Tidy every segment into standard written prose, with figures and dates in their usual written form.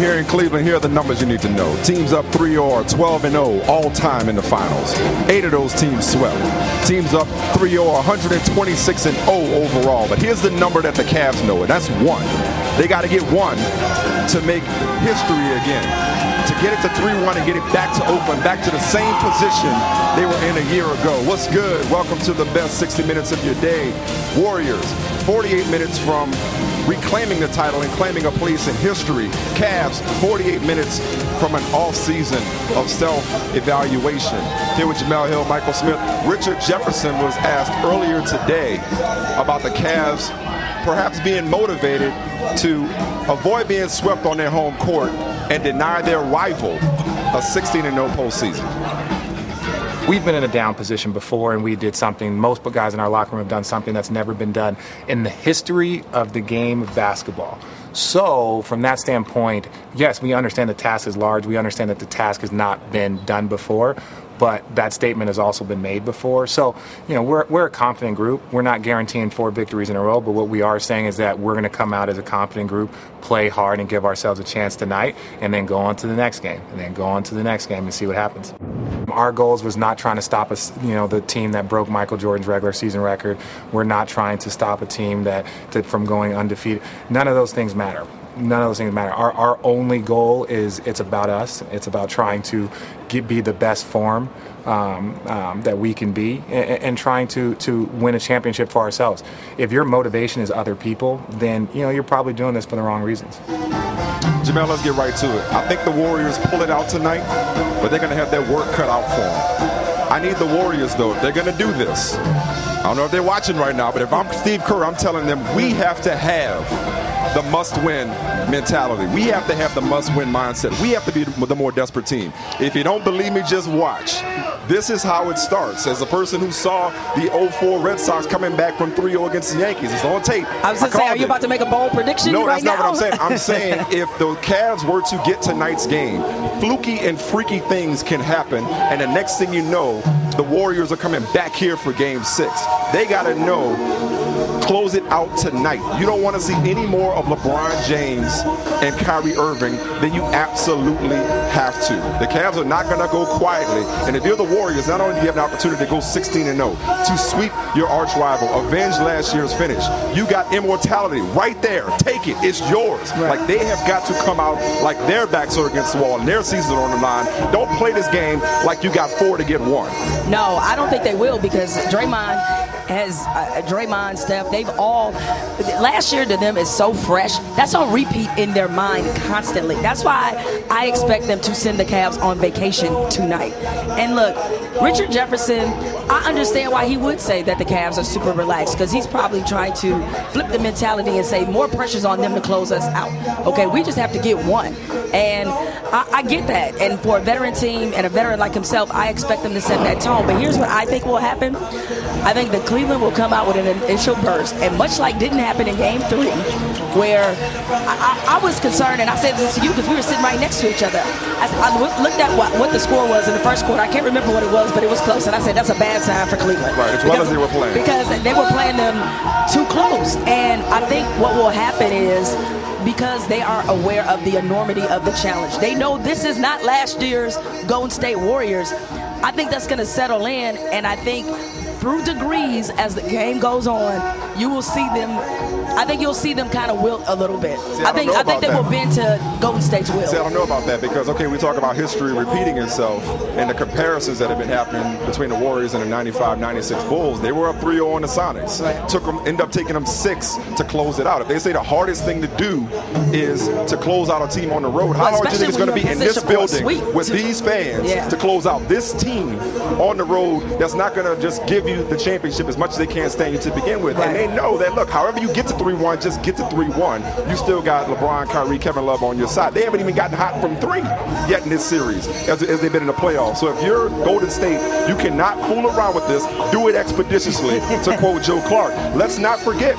here in Cleveland, here are the numbers you need to know. Teams up 3-0, 12-0 all-time in the finals. 8 of those teams swept. Teams up 3-0, 126-0 overall. But here's the number that the Cavs know, and that's 1. They got to get 1 to make history again. To get it to 3-1 and get it back to Oakland, back to the same position they were in a year ago. What's good? Welcome to the best 60 minutes of your day. Warriors, 48 minutes from reclaiming the title and claiming a place in history. Cavs, 48 minutes from an off-season of self-evaluation. Here with Jemele Hill, Michael Smith. Richard Jefferson was asked earlier today about the Cavs perhaps being motivated to avoid being swept on their home court and deny their rival a 16-0 postseason. We've been in a down position before, and we did something. Most guys in our locker room have done something that's never been done in the history of the game of basketball. So, from that standpoint, yes, we understand the task is large. We understand that the task has not been done before, but that statement has also been made before. So, you know, we're a confident group. We're not guaranteeing 4 victories in a row, but what we are saying is that we're going to come out as a confident group, play hard, and give ourselves a chance tonight, and then go on to the next game, and then go on to the next game and see what happens. Our goals was not trying to stop us, you know, the team that broke Michael Jordan's regular season record. We're not trying to stop a team that from going undefeated. None of those things matter. None of those things matter. Our only goal is it's about us. It's about trying to be the best form that we can be and trying to win a championship for ourselves. If your motivation is other people, then, you know, you're probably doing this for the wrong reasons. Jemele, let's get right to it. I think the Warriors pull it out tonight, but they're going to have their work cut out for them. I need the Warriors, though, if they're going to do this. I don't know if they're watching right now, but if I'm Steve Kerr, I'm telling them we have to have the must-win mentality. We have to have the must-win mindset. We have to be the more desperate team. If you don't believe me, just watch. This is how it starts. As a person who saw the 04 Red Sox coming back from 3-0 against the Yankees, it's on tape. I was going to say, are you about to make a bold prediction right now? No, that's not what I'm saying. I'm saying if the Cavs were to get tonight's game, fluky and freaky things can happen, and the next thing you know, the Warriors are coming back here for Game 6. They got to know, close it out tonight. You don't want to see any more of LeBron James and Kyrie Irving than you absolutely have to. The Cavs are not going to go quietly. And if you're the Warriors, not only do you have an opportunity to go 16-0, to sweep your arch rival, avenge last year's finish, you got immortality right there. Take it. It's yours. Right. Like, they have got to come out like their backs are against the wall and their season on the line. Don't play this game like you got 4 to get 1. No, I don't think they will, because Draymond, Steph, they've all, last year to them is so fresh. That's on repeat in their mind constantly. That's why I expect them to send the Cavs on vacation tonight. And look, Richard Jefferson, I understand why he would say that the Cavs are super relaxed, because he's probably trying to flip the mentality and say more pressure's on them to close us out. Okay, we just have to get 1. And I get that. And for a veteran team and a veteran like himself, I expect them to set that tone. But here's what I think will happen. I think the Cleveland will come out with an initial burst, and much like didn't happen in Game 3, where I was concerned, and I said this to you because we were sitting right next to each other. I looked at what the score was in the first quarter. I can't remember what it was, but it was close, and I said that's a bad sign for Cleveland. Right, as well as they were playing. Because they were playing them too close, and I think what will happen is, because they are aware of the enormity of the challenge, they know this is not last year's Golden State Warriors. I think that's going to settle in, and I think through degrees, as the game goes on, you will see them. I think you'll see them kind of wilt a little bit. See, I think they will bend to Golden State's will. See, I don't know about that, because, okay, we talk about history repeating itself and the comparisons that have been happening between the Warriors and the 95-96 Bulls. They were up 3-0 on the Sonics. Right. Ended up taking them 6 to close it out. If they say the hardest thing to do is to close out a team on the road, how hard do you think it's going to be in this building with these fans to close out this team on the road that's not going to just give you the championship as much as they can stand you to begin with? Right. And they know that, look, however you get to 3-1, just get to 3-1. You still got LeBron, Kyrie, Kevin Love on your side. They haven't even gotten hot from 3 yet in this series as they've been in the playoffs. So if you're Golden State, you cannot fool around with this. Do it expeditiously, to quote Joe Clark. Let's not forget,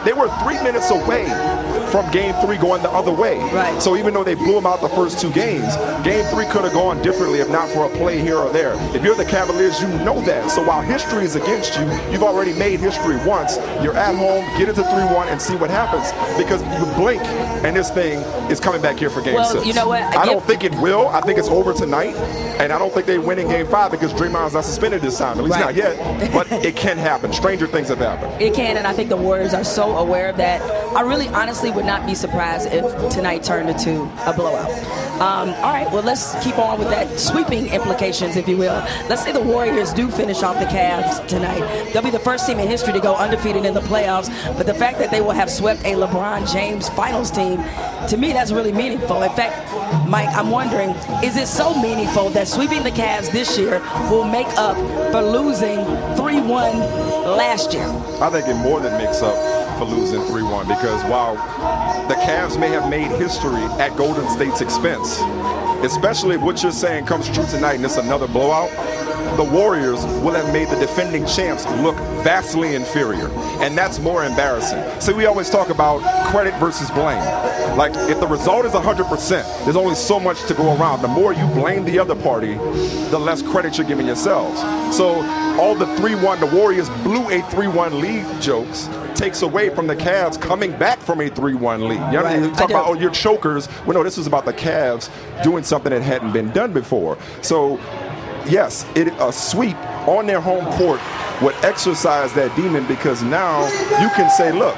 they were 3 minutes away from Game 3 going the other way. Right. So even though they blew them out the first 2 games, Game 3 could have gone differently if not for a play here or there. If you're the Cavaliers, you know that. So while history is against you, you've already made history once. You're at home, get it to 3-1 and see what happens. Because you blink and this thing is coming back here for Game 6. You know what? I don't think it will. I think it's over tonight. And I don't think they win in Game 5 because Draymond's not suspended this time. At least not yet. But it can happen. Stranger things have happened. It can, and I think the Warriors are so aware of that. I really honestly would not be surprised if tonight turned into a blowout. All right, well, let's keep on with that sweeping implications, if you will. Let's say the Warriors do finish off the Cavs tonight. They'll be the first team in history to go undefeated in the playoffs, but the fact that they will have swept a LeBron James finals team, to me, that's really meaningful. In fact, Mike, I'm wondering, is it so meaningful that sweeping the Cavs this year will make up for losing 3-1 last year? I think it more than makes up for losing 3-1 because while the Cavs may have made history at Golden State's expense, especially if what you're saying comes true tonight and it's another blowout, the Warriors will have made the defending champs look vastly inferior, and that's more embarrassing. So we always talk about credit versus blame. Like, if the result is 100%, there's only so much to go around. The more you blame the other party, the less credit you're giving yourselves. So all the 3-1, the Warriors blew a 3-1 lead jokes takes away from the Cavs coming back from a 3-1 lead. You know what I mean? Talk about, oh, you're chokers. Well, no, this was about the Cavs doing something that hadn't been done before. So yes, a sweep on their home court would exercise that demon because now you can say, look,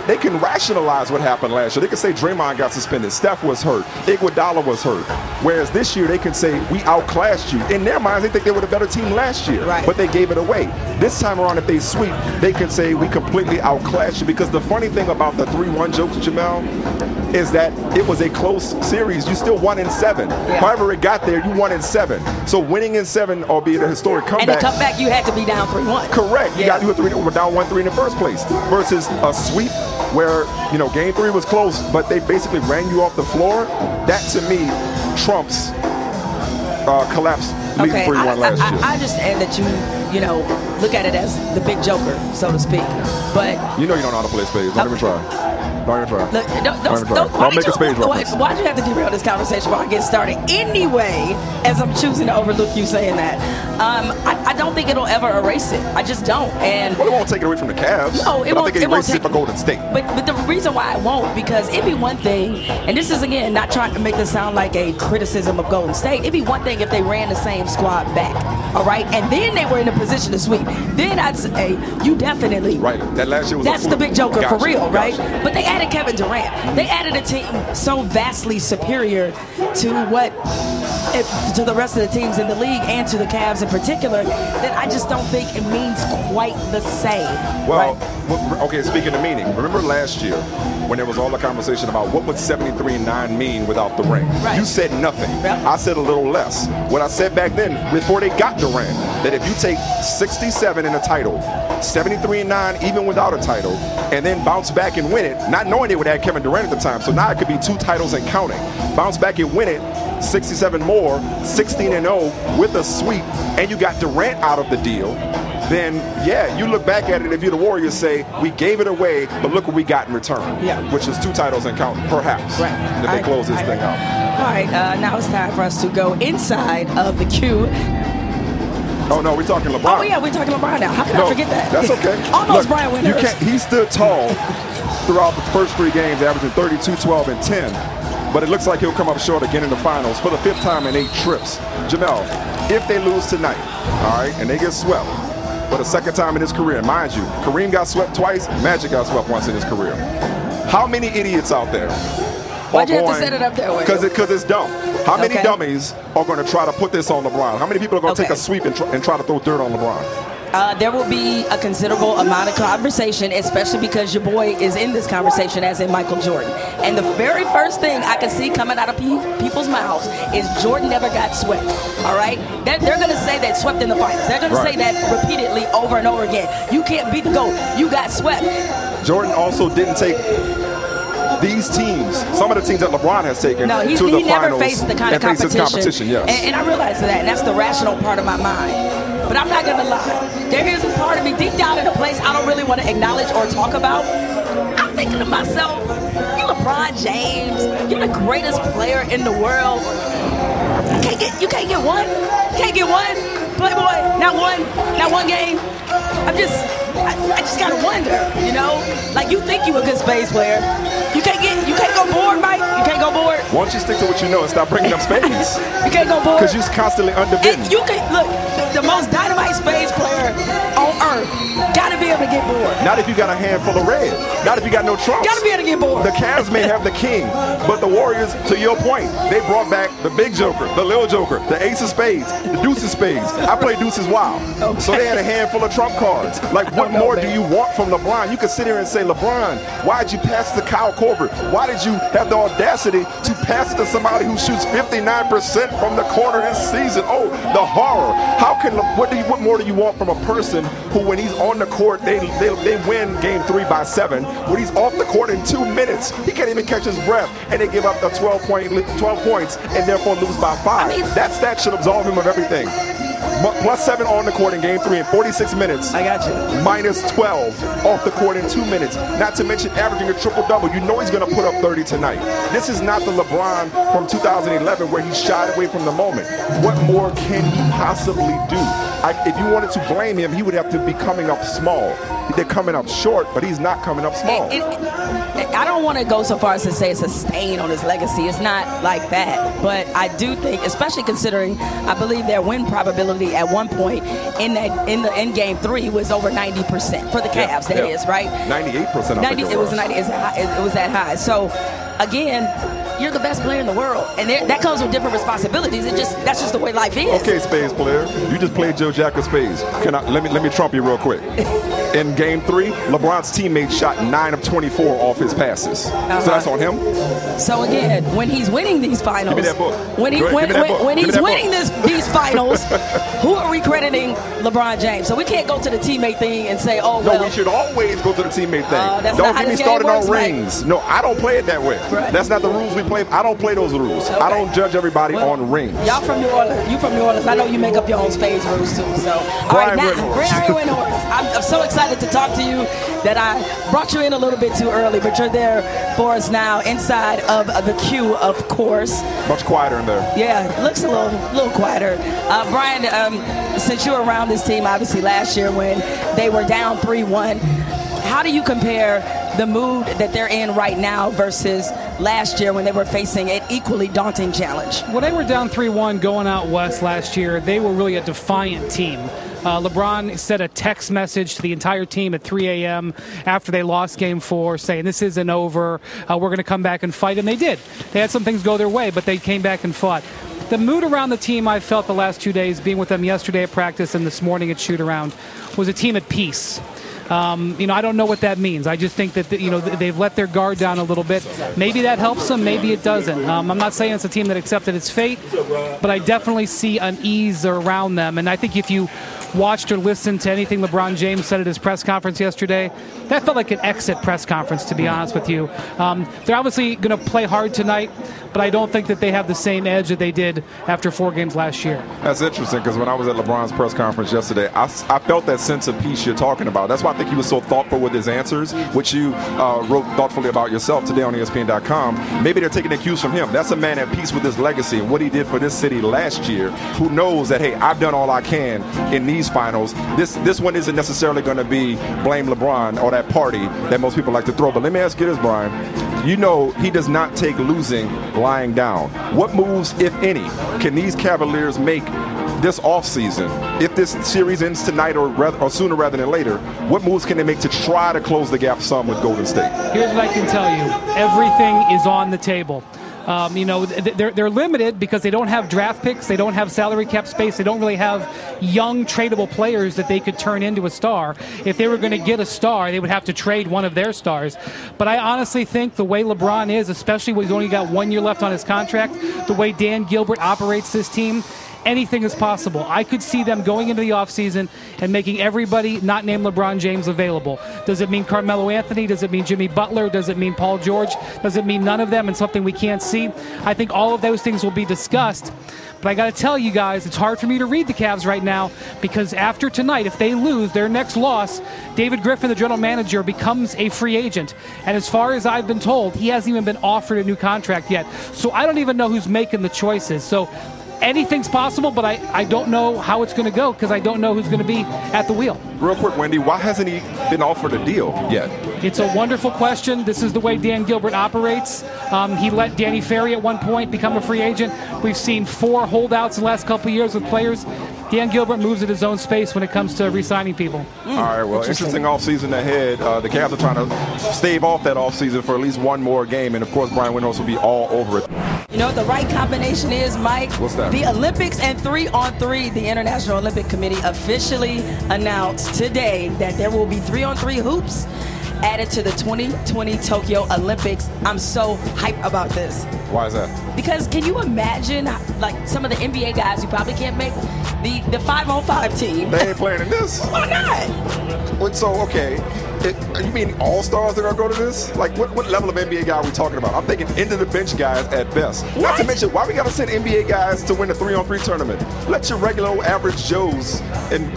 they can rationalize what happened last year. They can say Draymond got suspended, Steph was hurt, Iguodala was hurt. Whereas this year they can say we outclassed you. In their minds, they think they were the better team last year, but they gave it away. This time around, if they sweep, they can say we completely outclassed you. Because the funny thing about the 3-1 jokes, Jamel, is that it was a close series. You still won in 7. However it got there, you won in 7. So winning in 7, albeit a historic comeback. And the comeback, you had to be down 3-1. Correct. You got to were down 1-3 in the first place. Versus a sweep where, you know, Game 3 was close, but they basically ran you off the floor. That, to me, trumps collapse leading 3-1 last year. I understand that you know, look at it as the big joker, so to speak. But you know you don't know how to play spades. Don't even try. Don't even try. Look, don't make a spades reference. Why'd you have to derail this conversation while I get started? Anyway, as I'm choosing to overlook you saying that, I don't think it'll ever erase it. I just don't. And well, it won't take it away from the Cavs. No, it but won't. I think it erases it for Golden State. But the reason why it won't, because it'd be one thing, and this is again not trying to make this sound like a criticism of Golden State. It'd be one thing if they ran the same squad back, all right, and then they were in a position to sweep. Then I'd say you definitely That last year was that's the big joker for real, right? Gotcha. But they added Kevin Durant. They added a team so vastly superior to the rest of the teams in the league and to the Cavs in particular that I just don't think it means quite the same. Well, okay, speaking of meaning, remember last year when there was all the conversation about what would 73-9 mean without the ring? You said nothing. I said a little less. What I said back then, before they got Durant, that if you take 67 in a title, 73-9 even without a title, and then bounce back and win it, not knowing they would have Kevin Durant at the time, so now it could be 2 titles and counting. Bounce back and win it, 67 more, 16-0 with a sweep, and you got Durant out of the deal, then yeah, you look back at it, if you're the Warriors, say, we gave it away, but look what we got in return, which is 2 titles and counting, perhaps, if they close this thing out. All right, now it's time for us to go inside of the queue. Oh, no, we're talking LeBron. Oh, yeah, we're talking LeBron now. How can I forget that? That's okay. Almost Brian Winters. He stood tall throughout the first 3 games, averaging 32, 12, and 10. But it looks like he'll come up short again in the finals for the 5th time in 8 trips. Jamel, if they lose tonight, all right, and they get swept for the 2nd time in his career, mind you, Kareem got swept twice, Magic got swept once in his career. How many idiots out there? Why'd you have to set it up that way? Because it's dumb. How many dummies are going to try to put this on LeBron? How many people are going to take a sweep and try to throw dirt on LeBron? There will be a considerable amount of conversation, especially because your boy is in this conversation, as in Michael Jordan. And the very first thing I can see coming out of people's mouths is Jordan never got swept. All right? They're going to say that swept in the finals. They're going to say that repeatedly over and over again. You can't beat the GOAT. You got swept. Jordan also didn't take these teams, some of the teams that LeBron has taken to the finals. He never faced the kind of competition. Yes. And I realize that, and that's the rational part of my mind. But I'm not going to lie. There is a part of me deep down in a place I don't really want to acknowledge or talk about. I'm thinking to myself, you LeBron James. You're the greatest player in the world. You can't get one. Can't get one. Playboy, not one game. I just gotta wonder, you know? Like, you think you a good space player. You can't go bored, Mike. You can't go bored. Why don't you stick to what you know and stop bringing up spades? You can't go bored. Because you're constantly underbidding. And you can, look, the most dynamite spades player on earth gotta be able to get bored. Not if you got a handful of red. Not if you got no trumps. Gotta be able to get bored. The Cavs may have the king, but the Warriors, to your point, they brought back the big joker, the little joker, the ace of spades, the deuce of spades. I play deuces wild. Okay. So they had a handful of trump cards. Like, what more do you want from LeBron? You could sit here and say, LeBron, why'd you pass to Kyle Korver? Why did you have the audacity to pass it to somebody who shoots 59% from the corner this season? Oh, the horror. What more do you want from a person who, when he's on the court, they win game 3 by 7. When he's off the court in 2 minutes, he can't even catch his breath, and they give up the 12 points and therefore lose by 5. That stat should absolve him of everything. Plus 7 on the court in game 3 in 46 minutes. I got you. Minus 12 off the court in 2 minutes. Not to mention averaging a triple-double. You know he's going to put up 30 tonight. This is not the LeBron from 2011 where he shied away from the moment. What more can he possibly do? If you wanted to blame him, he would have to be coming up small. They're coming up short, but he's not coming up small. I don't want to go so far as to say it's a stain on his legacy. It's not like that. But I do think, especially considering, I believe their win probability at one point in game 3 was over 90% for the Cavs. That is right. 98%. 90. It was 90. It was that high. So again, you're the best player in the world, and that comes with different responsibilities. That's just the way life is. Okay, spades player, you just played Joe Jack of spades. Let me trump you real quick. In game 3, LeBron's teammate shot 9 of 24 off his passes. So that's on him. So again, when he's winning these finals, give me that book. When he's winning these finals, who are we crediting? LeBron James. So we can't go to the teammate thing and say, oh well. No, we should always go to the teammate thing. Don't get me started on rings. No, I don't play it that way. Right. That's not the rules we play. I don't play those rules. Okay. I don't judge everybody on rings. Y'all from New Orleans. You from New Orleans. I know you make up your own spades rules too. So all right, now Brian Windhorst. I'm so excited to talk to you that I brought you in a little bit too early, but you're there for us now inside of the queue, of course. Much quieter in there. Yeah, it looks a little quieter. Brian, since you were around this team, obviously last year when they were down 3-1, how do you compare the mood that they're in right now versus last year when they were facing an equally daunting challenge? When they were down 3-1 going out west last year, they were really a defiant team. LeBron sent a text message to the entire team at 3 a.m. after they lost Game 4 saying, this isn't over, we're going to come back and fight. And they did. They had some things go their way, but they came back and fought. The mood around the team I felt the last 2 days, being with them yesterday at practice and this morning at shoot-around, was a team at peace. I don't know what that means. I just think that they've let their guard down a little bit. Maybe that helps them. Maybe it doesn't. I'm not saying it's a team that accepted its fate, but I definitely see unease around them. And I think if you watched or listened to anything LeBron James said at his press conference yesterday, that felt like an exit press conference, to be honest with you. They're obviously going to play hard tonight, but I don't think that they have the same edge that they did after 4 games last year. That's interesting, because when I was at LeBron's press conference yesterday, I felt that sense of peace you're talking about. That's why I think he was so thoughtful with his answers, which you wrote thoughtfully about yourself today on ESPN.com. Maybe they're taking their cues from him. That's a man at peace with his legacy and what he did for this city last year, who knows that, hey, I've done all I can in these finals. This one isn't necessarily going to be blame LeBron or that party that most people like to throw. But let me ask you this, Brian. You know he does not take losing lying down. What moves, if any, can these Cavaliers make this offseason? If this series ends tonight or sooner rather than later, what moves can they make to try to close the gap some with Golden State? Here's what I can tell you. Everything is on the table. They're limited because they don't have draft picks. They don't have salary cap space. They don't really have young tradable players that they could turn into a star. If they were going to get a star, they would have to trade one of their stars. But I honestly think the way LeBron is, especially when he's only got 1 year left on his contract, the way Dan Gilbert operates this team, anything is possible. I could see them going into the offseason and making everybody not named LeBron James available. Does it mean Carmelo Anthony? Does it mean Jimmy Butler? Does it mean Paul George? Does it mean none of them and something we can't see? I think all of those things will be discussed. But I got to tell you guys, it's hard for me to read the Cavs right now because after tonight, if they lose their next loss, David Griffin, the general manager, becomes a free agent. And as far as I've been told, he hasn't even been offered a new contract yet. So I don't even know who's making the choices. So anything's possible, but I don't know how it's going to go because I don't know who's going to be at the wheel. Real quick, Wendy, why hasn't he been offered a deal yet? It's a wonderful question. This is the way Dan Gilbert operates. He let Danny Ferry at one point become a free agent. We've seen 4 holdouts in the last couple of years with players. Dan Gilbert moves at his own space when it comes to re-signing people. All right, well, interesting offseason ahead. The Cavs are trying to stave off that offseason for at least one more game, and of course, Brian Windhorst will be all over it. You know what the right combination is, Mike? What's that? The Olympics and 3-on-3. The International Olympic Committee officially announced today that there will be 3-on-3 hoops added to the 2020 Tokyo Olympics. I'm so hyped about this. Why is that? Because can you imagine, like, some of the NBA guys who probably can't make the 5-on-5 team? They ain't playing in this? Why not? So, okay. You mean all-stars that are going to go to this? Like, what level of NBA guy are we talking about? I'm thinking end-of-the-bench guys at best. What? Not to mention, why we got to send NBA guys to win a 3-on-3 tournament? Let your regular old average Joes and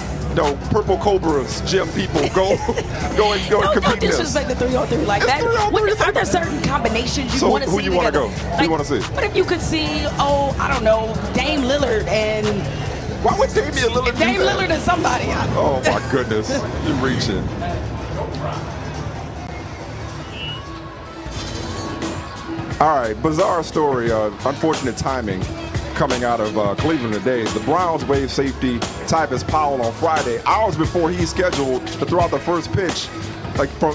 Purple Cobras, gym people go and compete in Don't this. disrespect the 3-on-3 like that. 3-on-3. Are there certain combinations you want to see? Who you want to go? Like, Who you want to see? What if you could see, I don't know, Dame Lillard and... Why would Damian Lillard Dame do that? Lillard and somebody. Oh, my goodness. You're reaching. All right, bizarre story, unfortunate timing coming out of Cleveland today. The Browns waived safety Tyvis Powell on Friday, hours before he's scheduled to throw out the first pitch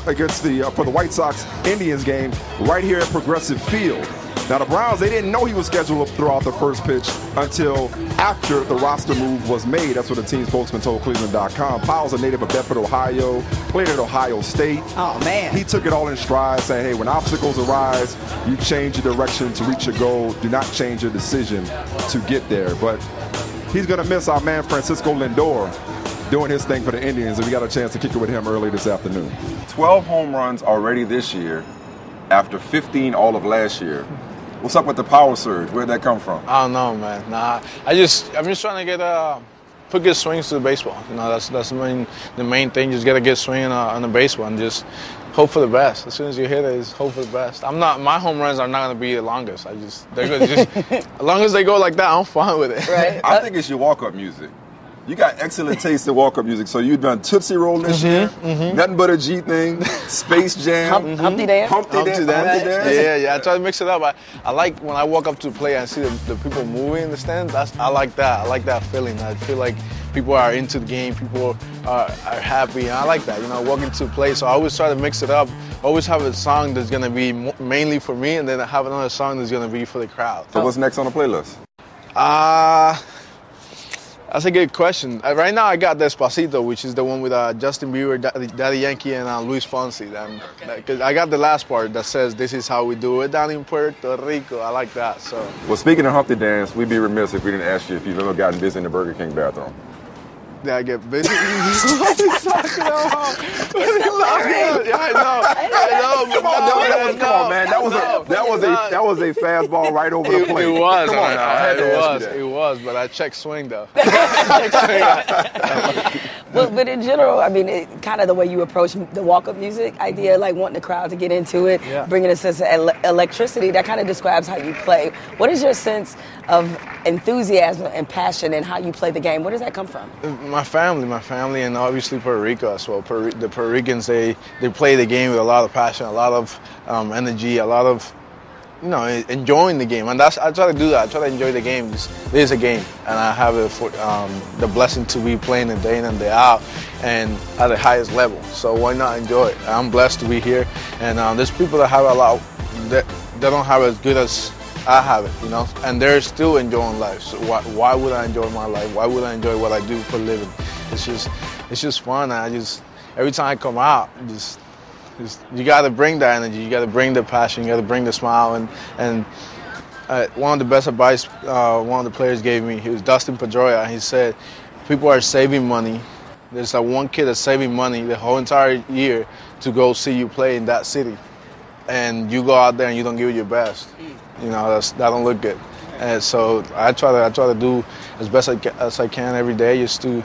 against for the White Sox-Indians game right here at Progressive Field. Now, the Browns, they didn't know he was scheduled to throw out the first pitch until after the roster move was made. That's what the team spokesman told Cleveland.com. Powell's a native of Bedford, Ohio, played at Ohio State. Oh, man. He took it all in stride, saying, hey, when obstacles arise, you change your direction to reach your goal. Do not change your decision to get there. But he's going to miss our man Francisco Lindor doing his thing for the Indians, and we got a chance to kick it with him early this afternoon. 12 home runs already this year after 15 all of last year. What's up with the power surge? Where'd that come from? I don't know, man. I'm just trying to get put good swings to the baseball. That's the main thing. Just get a good swing on the baseball and just hope for the best. As soon as you hit it, is hope for the best. My home runs are not going to be the longest. They're good. As long as they go like that, I'm fine with it. Right. I think it's your walk-up music. You got excellent taste in walk-up music. So you've done Tootsie Roll this year, Nothing But a G Thing, Space Jam, Humpty Dance. Humpty Dance. Yeah. I try to mix it up. I like when I walk up to play and see the people moving in the stands. I like that. I like that feeling. I feel like people are into the game. People are happy. And I like that. Walking to play. So I always try to mix it up. Always have a song that's going to be mainly for me, and then I have another song that's going to be for the crowd. So what's next on the playlist? That's a good question. Right now, I got Despacito, which is the one with Justin Bieber, Daddy Yankee, and Luis Fonsi. Because I got the last part that says, "This is how we do it down in Puerto Rico." I like that. So. Well, speaking of Humpty Dance, we'd be remiss if we didn't ask you if you've ever gotten busy in the Burger King bathroom. Did I get busy? What are you talking about? Yeah, I know. Come on, man. That was a fastball right over the plate. It was. Come on, I had to ask you that. It was, but I checked swing though. But in general, I mean, kind of the way you approach the walk-up music idea, like wanting the crowd to get into it, bringing a sense of electricity, that kind of describes how you play. What is your sense of enthusiasm and passion in how you play the game? Where does that come from? My family, and obviously Puerto Rico as well. The Puerto Ricans, they play the game with a lot of passion, a lot of energy, a lot of enjoying the game, and I try to do that. I try to enjoy the game. This is a game, and I have the blessing to be playing it day in and day out, and at the highest level. So why not enjoy it? I'm blessed to be here, and there's people that have a lot that don't have as good as I have it, and they're still enjoying life. So why would I enjoy my life? Why would I enjoy what I do for a living? It's just fun. Every time I come out, you got to bring that energy. You got to bring the passion. You got to bring the smile. And one of the best advice one of the players gave me, he was Dustin Pedroia. He said, people are saving money. There's one kid that's saving money the whole entire year to go see you play in that city. And you go out there and you don't give it your best. That don't look good. And so I try to do as best as I can every day, just to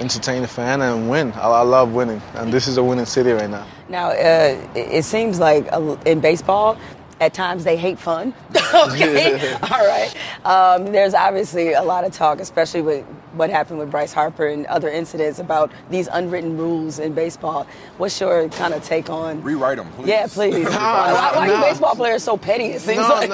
entertain the fan and win. I love winning, and this is a winning city right now. Now, it seems like in baseball, at times they hate fun. Okay, all right. There's obviously a lot of talk, especially with what happened with Bryce Harper and other incidents, about these unwritten rules in baseball. What's your kind of take on? Rewrite them, please. Yeah, please. Why are baseball players so petty? It seems like.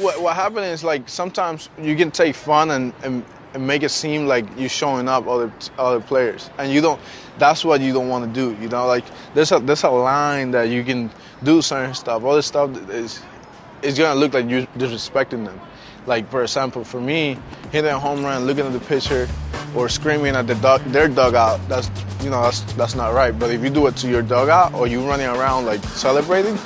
What happened is, like, sometimes you can take fun and make it seem like you're showing up other players, and you don't. That's what you don't want to do. You know, like there's a line that you can do certain stuff. All this stuff is gonna look like you're disrespecting them. Like, for example, for me, hitting a home run, looking at the pitcher, or screaming at their dugout, that's not right. But if you do it to your dugout, or you running around like celebrating,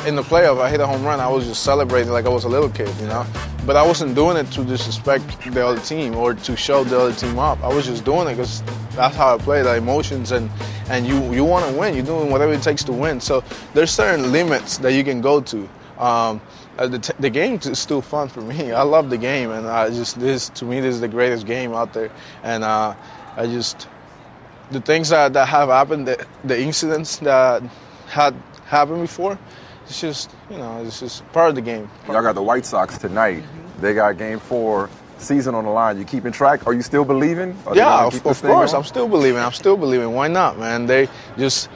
in the playoff, I hit a home run, I was just celebrating like I was a little kid, you know. But I wasn't doing it to disrespect the other team or to show the other team up. I was just doing it because that's how I play, the emotions, and you want to win. You're doing whatever it takes to win. So there's certain limits that you can go to. The game is still fun for me. I love the game, and this is the greatest game out there. And the things that have happened, the incidents that had happened before, it's just part of the game. Y'all got the White Sox tonight. They got Game 4, season on the line. You keeping track? Are you still believing? Yeah, of course. I'm still believing. Why not, man? If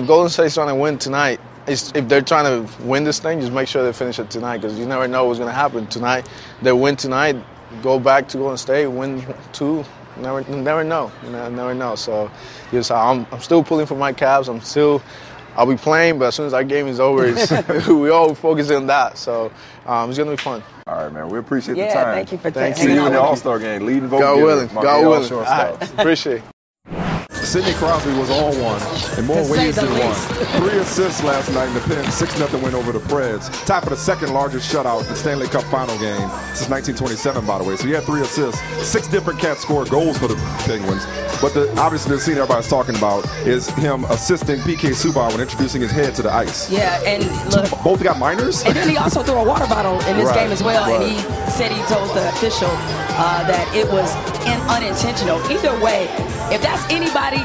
Golden State's trying to win tonight, if they're trying to win this thing, just make sure they finish it tonight, because you never know what's going to happen tonight. They win tonight, go back to Golden State, win 2. Never know. Never know. So, I'm still pulling for my Cavs. I'll be playing, but as soon as our game is over, we all focus on that. So it's going to be fun. All right, man. We appreciate the time. Thank you for See you in the All-Star game. Leading vote. God willing. All right. Appreciate it. Sidney Crosby was all one in more ways than one. 3 assists last night in the Pen, 6-0 win over the Preds. Tied for the second largest shutout in the Stanley Cup final game since 1927, by the way. So he had 3 assists. 6 different cats scored goals for the Penguins. But obviously the scene everybody's talking about is him assisting PK Subban when introducing his head to the ice. Yeah, and look, both got minors. And then he also threw a water bottle in this game as well. Right. And he said he told the official that it was unintentional. Either way, if that's anybody,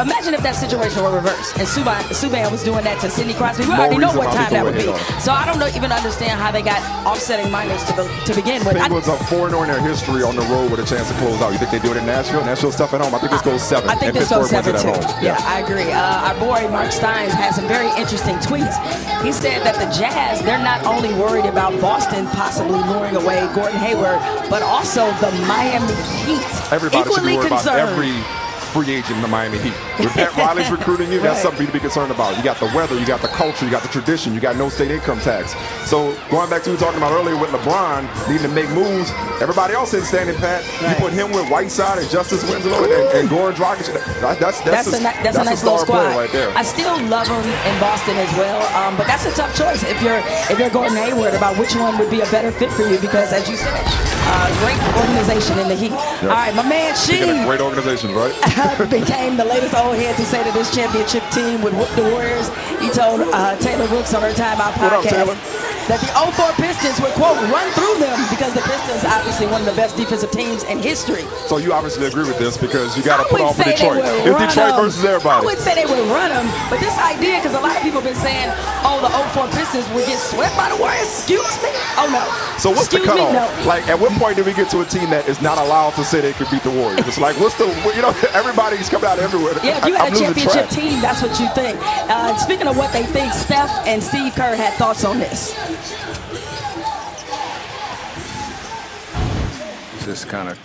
imagine if that situation were reversed and Subban was doing that to Sidney Crosby. We already know what time that would be. So I don't even understand how they got offsetting minors to begin with. Penguins are 4-0 in their history on the road with a chance to close out. You think they do it in Nashville? Nashville stuff at home. I think this goes 7. I think this goes 7 too. Yeah, I agree. Our boy Mark Steins has some very interesting tweets. He said that the Jazz, they're not only worried about Boston possibly luring away Gordon Hayward, but also the Miami Heat. Everybody equally should be worried concerned. about every free agent in the Miami Heat. With Pat Riley's recruiting you, that's something for you to be concerned about. You got the weather, you got the culture, you got the tradition, you got no state income tax. So going back to what we were talking about earlier with LeBron needing to make moves, everybody else isn't standing pat. You put him with Whiteside and Justice Winslow and Goran Dragic. That's a nice little squad right there. I still love him in Boston as well, but that's a tough choice if you're Gordon Hayward about which one would be a better fit for you, because as you said, great organization in the Heat. Yep. All right, my man Sheen. Great organization, right? Became the latest old head to say that this championship team would whoop the Warriors. He told Taylor Brooks on her Timeout podcast that the 04 Pistons would, quote, run through them, because the Pistons obviously one of the best defensive teams in history. So you obviously agree with this, because you got to put off with Detroit. It's Detroit versus everybody. I would say they would run them, but this idea, because a lot of people have been saying, the 04 Pistons would get swept by the Warriors. Excuse me? Oh, no. So what's the cutoff? No. Like, at what point do we get to a team that is not allowed to say they could beat the Warriors? It's like, everybody's coming out everywhere. Yeah, if you had a championship team, that's what you think. Speaking of what they think, Steph and Steve Kerr had thoughts on this. Just kind of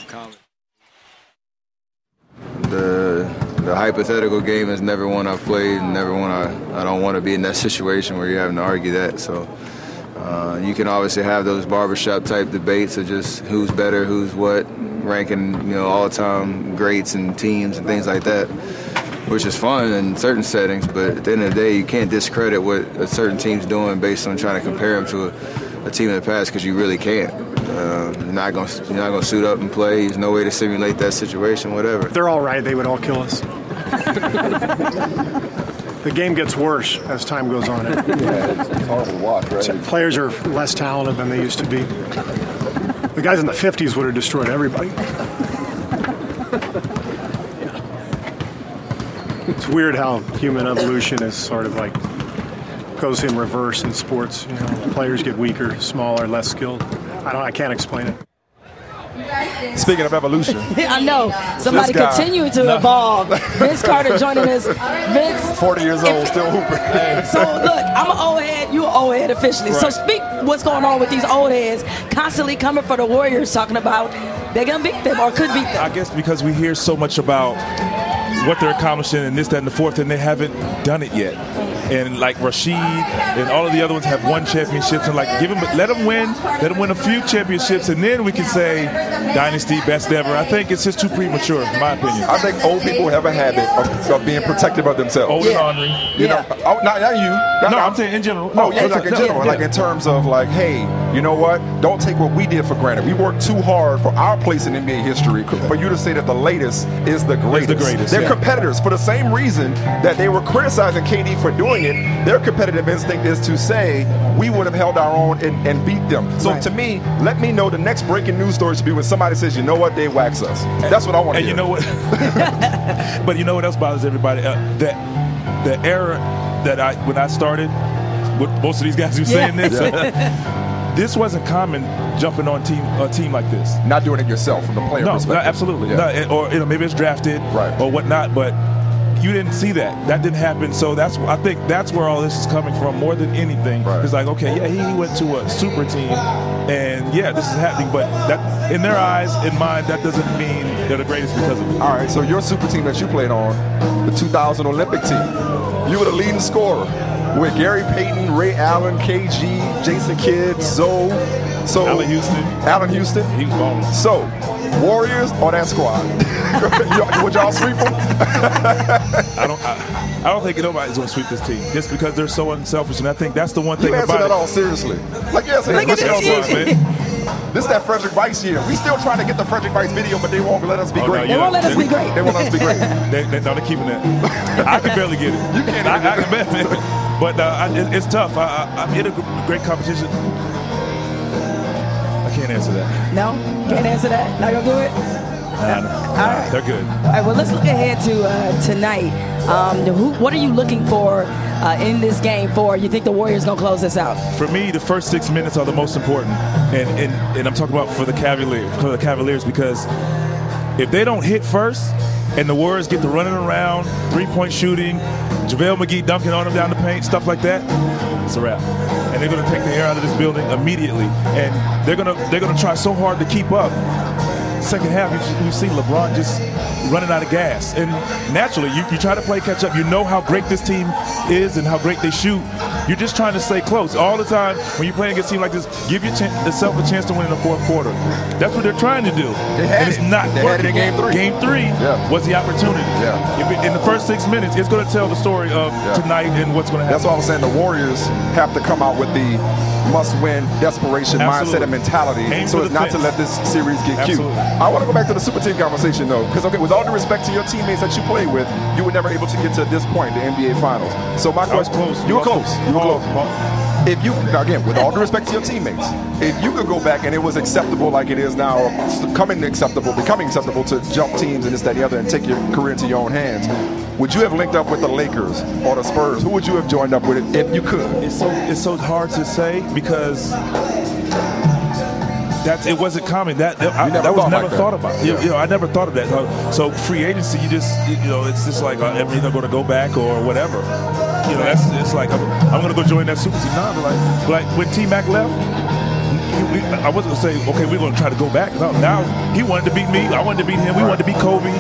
the hypothetical game is never one I've played, and never one I don't want to be in that situation where you're having to argue that. So you can obviously have those barbershop type debates of just who's better, who's what, ranking all-time greats and teams and things like that, which is fun in certain settings. But at the end of the day, you can't discredit what a certain team's doing based on trying to compare them to a team in the past, because you really can't. You're not gonna suit up and play. There's no way to simulate that situation, whatever. If they're all right, they would all kill us. the game gets worse as time goes on. It's hard to watch, right? Players are less talented than they used to be. The guys in the 50s would have destroyed everybody. It's weird how human evolution is sort of like goes in reverse in sports. You know, players get weaker, smaller, less skilled. I can't explain it. Speaking of evolution, I know somebody continuing to evolve. Vince Carter joining us. Vince, 40 years old, still hooping. So look, I'm an old head. You're an old head officially. Right. So speak what's going on with these old heads constantly coming for the Warriors, talking about they're gonna beat them or could beat them. I guess because we hear so much about what they're accomplishing and this, that, and the fourth, and they haven't done it yet. And like Rashid and all of the other ones have won championships, and like let them win a few championships, and then we can say dynasty, best ever. I think it's just too premature, in my opinion. I think old people have a habit of being protective of themselves. Old and ornery. You know, not you. No, I'm saying in general. No, like in general, like in terms of like, hey, you know what? Don't take what we did for granted. We worked too hard for our place in NBA history for you to say that the latest is the greatest. They're competitors for the same reason that they were criticizing KD for doing it. Their competitive instinct is to say we would have held our own and beat them. So to me, let me know the next breaking news story should be when somebody says, you know what, they wax us. That's what I want to hear. And you know what? But you know what else bothers everybody? The era that when I started, with most of these guys who saying this, this wasn't common jumping on a team like this. Not doing it yourself from the player perspective. No, absolutely. Yeah. No, or maybe it's drafted or whatnot, but you didn't see that. That didn't happen. So I think that's where all this is coming from more than anything. Right. It's like, okay, yeah, he went to a super team, and yeah, this is happening. But that, in their eyes, in mine, that doesn't mean they're the greatest because of it. All right, so your super team that you played on, the 2000 Olympic team, you were the leading scorer with Gary Payton, Ray Allen, KG, Jason Kidd, Zoe. So Allen Houston. He was balling. So, Warriors or that squad? Would y'all sweep them? I don't think nobody's going to sweep this team just because they're so unselfish, and I think that's the one thing about it. You answer that all seriously. Like, yes, this is that Frederick Weiss year. We still trying to get the Frederick Weiss video, but they won't let us be great. They won't let us be great. They want us to be great. They're keeping that. I can barely get it. You can't. I can barely get it. But it's tough. I'm in a great competition. I can't answer that. No? Can't answer that? Not going to do it? All right. They're good. All right, well, let's look ahead to tonight. What are you looking for in this game you think the Warriors going to close this out? For me, the first 6 minutes are the most important. And I'm talking about for the Cavaliers because if they don't hit first and the Warriors get to running around, three-point shooting, JaVale McGee dunking on them down the paint, stuff like that, it's a wrap. And they're going to take the air out of this building immediately. And they're going to try so hard to keep up. Second half, you see LeBron just running out of gas. And naturally, you try to play catch up. You know how great this team is and how great they shoot. You're just trying to stay close. All the time, when you're playing against a team like this, give yourself a chance to win in the fourth quarter. That's what they're trying to do. And it's not working. Game 3. Game 3 was the opportunity. In the first 6 minutes, it's going to tell the story of tonight and what's going to happen. That's why I was saying the Warriors have to come out with the must-win desperation mindset and mentality. So it's not to let this series get cute. I want to go back to the super team conversation, though, because, okay, with all due respect to your teammates that you played with, you were never able to get to this point, the NBA Finals. So my question, you were close. If you, again, with all due respect to your teammates, if you could go back and it was acceptable like it is now, becoming acceptable to jump teams and this, that, and the other and take your career into your own hands, would you have linked up with the Lakers or the Spurs? Who would you have joined up with if you could? It's so hard to say because it wasn't common. That was never thought about. You know, I never thought of that. So free agency, it's just like I'm either going to go back or whatever. You know, it's like I'm going to go join that super team. No, but like when T-Mac left, I wasn't going to say, okay, we're going to try to go back. No, now he wanted to beat me. I wanted to beat him. We wanted to beat Kobe.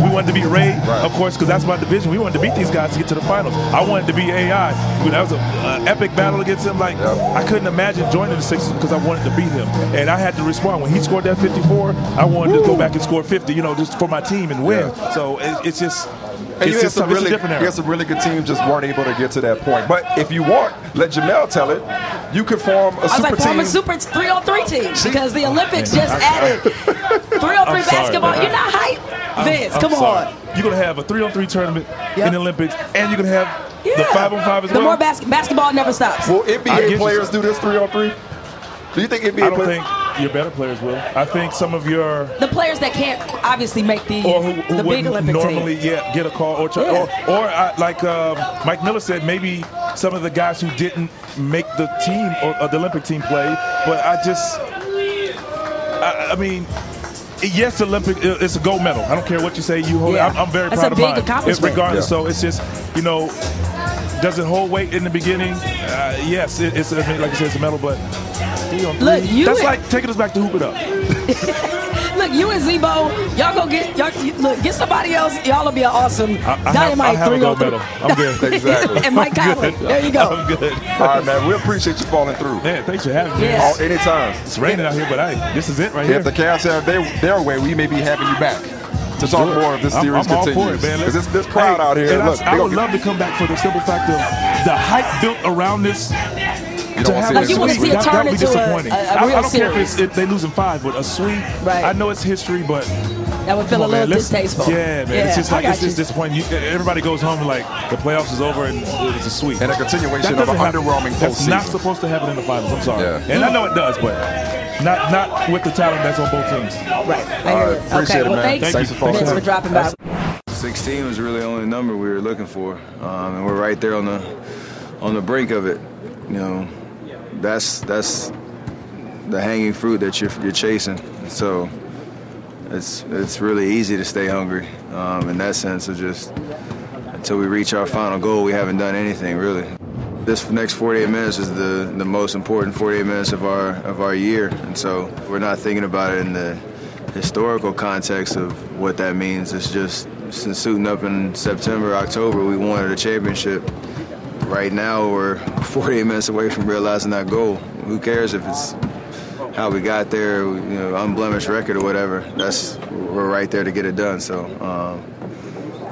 We wanted to beat Ray, of course, because that's my division. We wanted to beat these guys to get to the finals. I wanted to beat AI. That was an epic battle against him. Like, I couldn't imagine joining the Sixers because I wanted to beat him. And I had to respond. When he scored that 54, I wanted to go back and score 50, just for my team and win. So it's just... And you had some really good teams just weren't able to get to that point. But if you want, let Jemele tell it. You could form a super team. Form a super 3-on-3 team because the Olympics just added 3-on-3 basketball. You're not hype, Vince. Come on. You're gonna have a 3-on-3 tournament in the Olympics, and you're gonna have The 5-on-5 as The well? more basketball never stops. Will NBA players do this 3-on-3? Do you think NBA I don't players? think your better players will. I think some of your The players that can't obviously make the who big wouldn't Olympic normally team. get a call or like Mike Miller said, maybe some of the guys who didn't make the team or the Olympic team play. But I mean, yes, Olympic, it's a gold medal. I don't care what you say. You hold it. I'm very That's proud a of big mine. accomplishment. Regardless, so it's just, does it hold weight in the beginning? Yes, it's like I said, it's a medal, but 3-on-3. Look, That's like taking us back to Hoop It Up. Look, you and Zebo, y'all go get somebody else. Y'all will be an awesome Dynamite 3-on-3. I'm good. Exactly. And Mike Conley. There you go. I'm good. All right, man. We appreciate you falling through. Man, thanks for having me. Yes. Anytime. It's raining out here, but this is it right here. If the Cavs have their way, we may be having you back to talk more of this series I'm all continues. for it, man. Because this crowd out here. And Look, I would love to come back for the simple fact of the hype built around this. You don't Like you want to see it turn into a real I don't series. care if they lose in 5, but a sweep. Right. I know it's history, but That would feel a little distasteful. Yeah, man. It's just like it's just disappointing. Everybody goes home and like the playoffs is over and it's a sweep. And a continuation of an underwhelming postseason. That's not supposed to happen in the finals. I'm sorry. Yeah. And I know it does, but not with the talent that's on both teams. Right. Appreciate it, man. Thanks for dropping by. 16 was really the only number we were looking for, and we're right there on the brink of it. That's the hanging fruit that you're chasing. So it's really easy to stay hungry in that sense of just until we reach our final goal, we haven't done anything really. This next 48 minutes is the most important 48 minutes of our year, and so we're not thinking about it in the historical context of what that means. It's just since suiting up in September, October, we wanted a championship. Right now, we're 48 minutes away from realizing that goal. Who cares if it's how we got there, unblemished record or whatever? We're right there to get it done. So,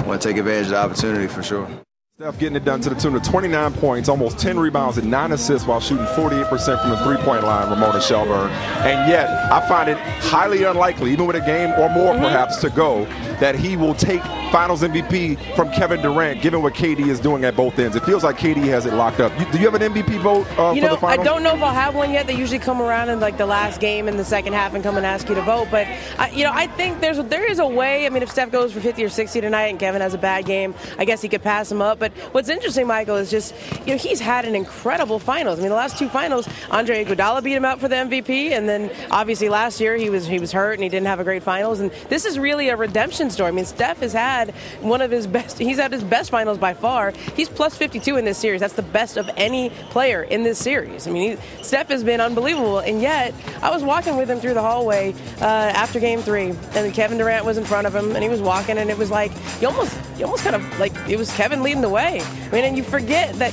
want to take advantage of the opportunity for sure. Steph getting it done to the tune of 29 points, almost 10 rebounds and 9 assists while shooting 48% from the three-point line, Ramona Shelburne. And yet, I find it highly unlikely, even with a game or more perhaps to go, that he will take Finals MVP from Kevin Durant, given what KD is doing at both ends. It feels like KD has it locked up. Do you have an MVP vote for the finals? I don't know if I'll have one yet. They usually come around in like the last game in the second half and come and ask you to vote. But I think there is a way. I mean, if Steph goes for 50 or 60 tonight and Kevin has a bad game, I guess he could pass him up. But what's interesting, Michael, is just he's had an incredible finals. I mean, the last two finals, Andre Iguodala beat him out for the MVP, and then obviously last year he was hurt and he didn't have a great finals. And this is really a redemption story. I mean, Steph has had one of his best. He's had his best finals by far. He's plus 52 in this series. That's the best of any player in this series. I mean, Steph has been unbelievable, and yet I was walking with him through the hallway after Game 3, and Kevin Durant was in front of him, and he was walking, and it was like you almost kind of like it was Kevin leading the way. I mean, and you forget that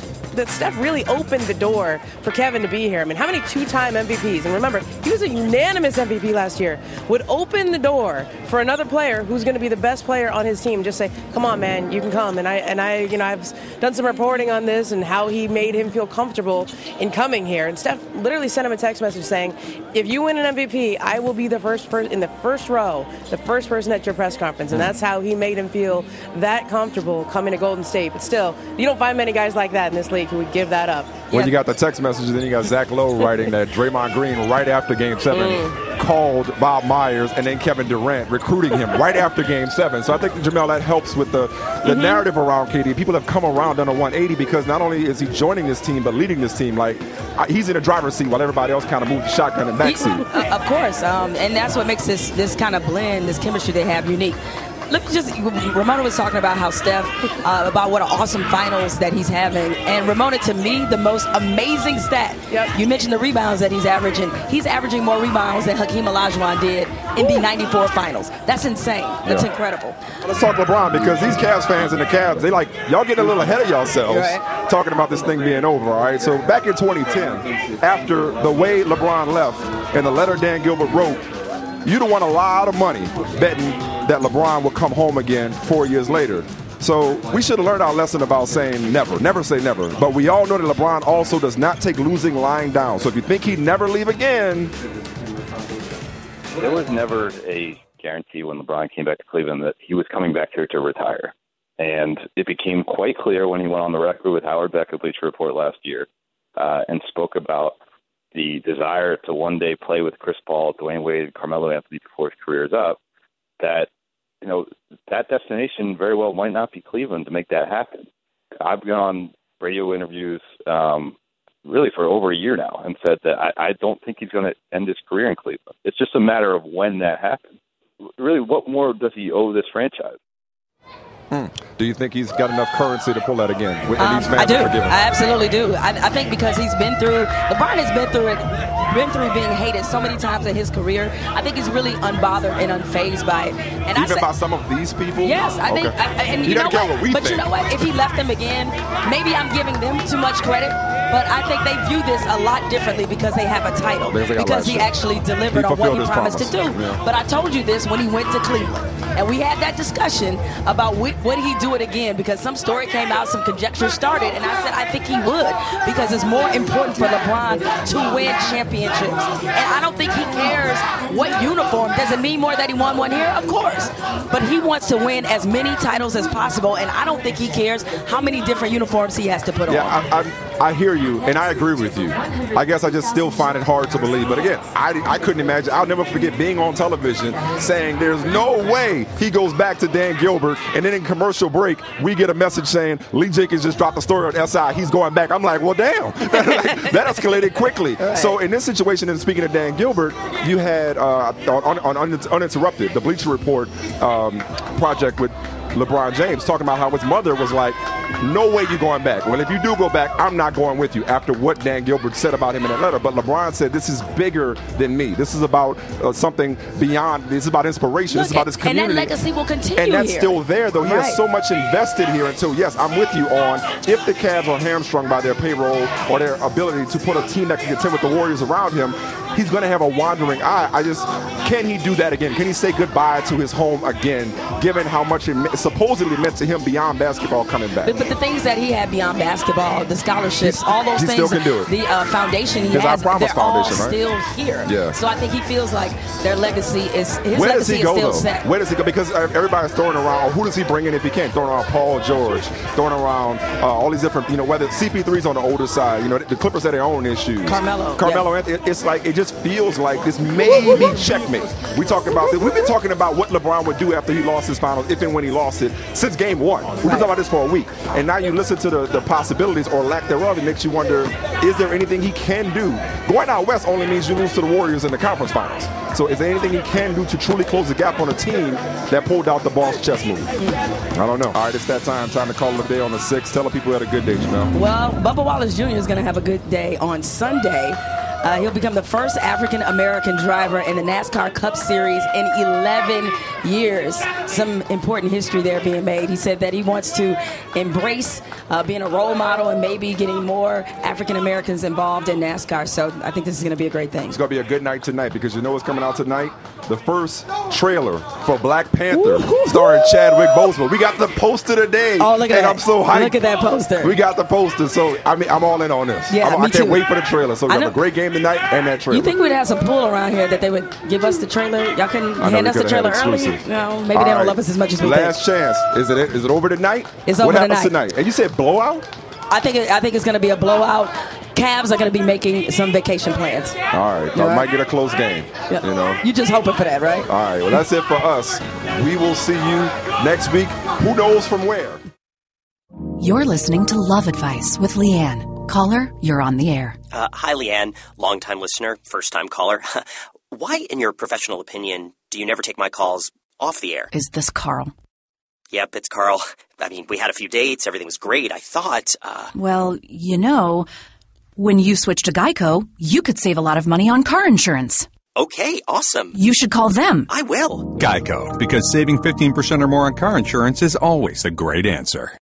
Steph really opened the door for Kevin to be here. I mean, how many two-time MVPs? And remember, he was a unanimous MVP last year. Would open the door for another player who's going to be the best player on his team. Just say, "Come on, man, you can come." And I've done some reporting on this and how he made him feel comfortable in coming here. And Steph literally sent him a text message saying, "If you win an MVP, I will be the first person in the first row, the first person at your press conference." And that's how he made him feel that comfortable coming to Golden State. But still, you don't find many guys like that in this league who would give that up. When you got the text message, then you got Zach Lowe writing that Draymond Green right after Game 7 called Bob Myers, and then Kevin Durant recruiting him right after Game 7. So I think, Jamel, that helps with the narrative around KD. People have come around on a 180 because not only is he joining this team, but leading this team. Like, he's in the driver's seat while everybody else kind of moves the shotgun in the back seat. Of course, and that's what makes this kind of blend, this chemistry they have unique. Let me just, Ramona was talking about how Steph, about what an awesome finals that he's having. And Ramona, to me, the most amazing stat. Yep. You mentioned the rebounds that he's averaging. He's averaging more rebounds than Hakeem Olajuwon did in the 94 finals. That's insane. That's incredible. Let's talk LeBron, because these Cavs fans and the Cavs, they like, y'all getting a little ahead of yourselves talking about this thing being over, all right? So back in 2010, after the way LeBron left and the letter Dan Gilbert wrote, you'd have won a lot of money betting that LeBron would come home again 4 years later. So we should have learned our lesson about saying never. Never say never. But we all know that LeBron also does not take losing lying down. So if you think he'd never leave again. There was never a guarantee when LeBron came back to Cleveland that he was coming back here to retire. And it became quite clear when he went on the record with Howard Beck of Bleacher Report last year and spoke about the desire to one day play with Chris Paul, Dwayne Wade, Carmelo Anthony before his career is up, that, that destination very well might not be Cleveland to make that happen. I've been on radio interviews really for over a year now and said that I don't think he's going to end his career in Cleveland. It's just a matter of when that happens. Really, what more does he owe this franchise? Do you think he's got enough currency to pull that again? And these fans I do. are forgiven? I absolutely do. I think because he's been through, LeBron has been through being hated so many times in his career. I think he's really unbothered and unfazed by it. And even by some of these people? Yes, I think. And you know what? But you know what? If he left them again, maybe I'm giving them too much credit. But I think they view this a lot differently because they have a title. Because he actually delivered on what he promised to do. Yeah. But I told you this when he went to Cleveland. And we had that discussion about would he do it again, because some story came out, some conjecture started, and I said I think he would, because it's more important for LeBron to win championships. And I don't think he cares what uniform. Does it mean more that he won one here? Of course. But he wants to win as many titles as possible, and I don't think he cares how many different uniforms he has to put on. I hear you, and I agree with you. I guess I just still find it hard to believe. But again, I couldn't imagine. I'll never forget being on television saying there's no way he goes back to Dan Gilbert, and then in commercial break, we get a message saying Lee Jenkins just dropped a story on SI. He's going back. I'm like, well, damn. That escalated quickly. Right. So in this situation, and speaking of Dan Gilbert, you had on Uninterrupted, the Bleacher Report project with LeBron James, talking about how his mother was like, no way you're going back. Well, if you do go back, I'm not going with you, after what Dan Gilbert said about him in that letter. But LeBron said, this is bigger than me. This is about something beyond. This is about inspiration. This is about his community. And that legacy will continue. And that's here. still there, though. He has so much invested here. And so, yes, I'm with you on if the Cavs are hamstrung by their payroll or their ability to put a team that can contend with the Warriors around him, he's going to have a wandering eye. Can he do that again? Can he say goodbye to his home again, given how much it supposedly meant to him beyond basketball coming back? But the things that he had beyond basketball, the scholarships, all those things, still can do it. The foundation he has, they're all still here. Yeah. So I think he feels like their legacy is, his Where legacy does he go, is still though? set. Where does he go? Because everybody's throwing around, who does he bring in if he can? Throwing around Paul George, throwing around all these different, whether CP3's on the older side, the Clippers had their own issues. Carmelo, Anthony, it's like, it just feels like this may be checkmate. We've been talking about what LeBron would do after he lost his finals, if and when he lost it, since game one. We've been talking about this for a week. And now you listen to the possibilities or lack thereof, it makes you wonder, is there anything he can do? Going out west only means you lose to the Warriors in the conference finals. So is there anything he can do to truly close the gap on a team that pulled out the boss chess move? I don't know. All right, it's that time to call it a day on the 6th. Tell the people you had a good day, Jamel. Well, Bubba Wallace Jr. is going to have a good day on Sunday. He'll become the first African-American driver in the NASCAR Cup Series in 11 years. Some important history there being made. He said that he wants to embrace being a role model and maybe getting more African-Americans involved in NASCAR. So I think this is going to be a great thing. It's going to be a good night tonight, because you know what's coming out tonight? The first trailer for Black Panther starring Chadwick Boseman. We got the poster today. Oh, look at that. I'm so hyped. Look at that poster. We got the poster. So, I'm all in on this. Yeah, I can't wait for the trailer. So we have a great game tonight and that trailer. You think we'd have some pull around here that they would give us the trailer? Y'all couldn't hand us the trailer early? No, maybe they don't love us as much as we think. Last chance. Is it over tonight? It's over tonight. What happens tonight? And you said blowout? I think it's going to be a blowout. Cavs are going to be making some vacation plans. All right. I might get a close game. Yeah. You just hoping for that, right? All right. Well, that's it for us. We will see you next week. Who knows from where? You're listening to Love Advice with Leanne. Caller, you're on the air. Hi, Leanne. Longtime listener, first-time caller. Why, in your professional opinion, do you never take my calls off the air? Is this Carl? Yep, it's Carl. I mean, we had a few dates. Everything was great. I thought, Well, when you switch to Geico, you could save a lot of money on car insurance. Okay, awesome. You should call them. I will. Geico, because saving 15% or more on car insurance is always a great answer.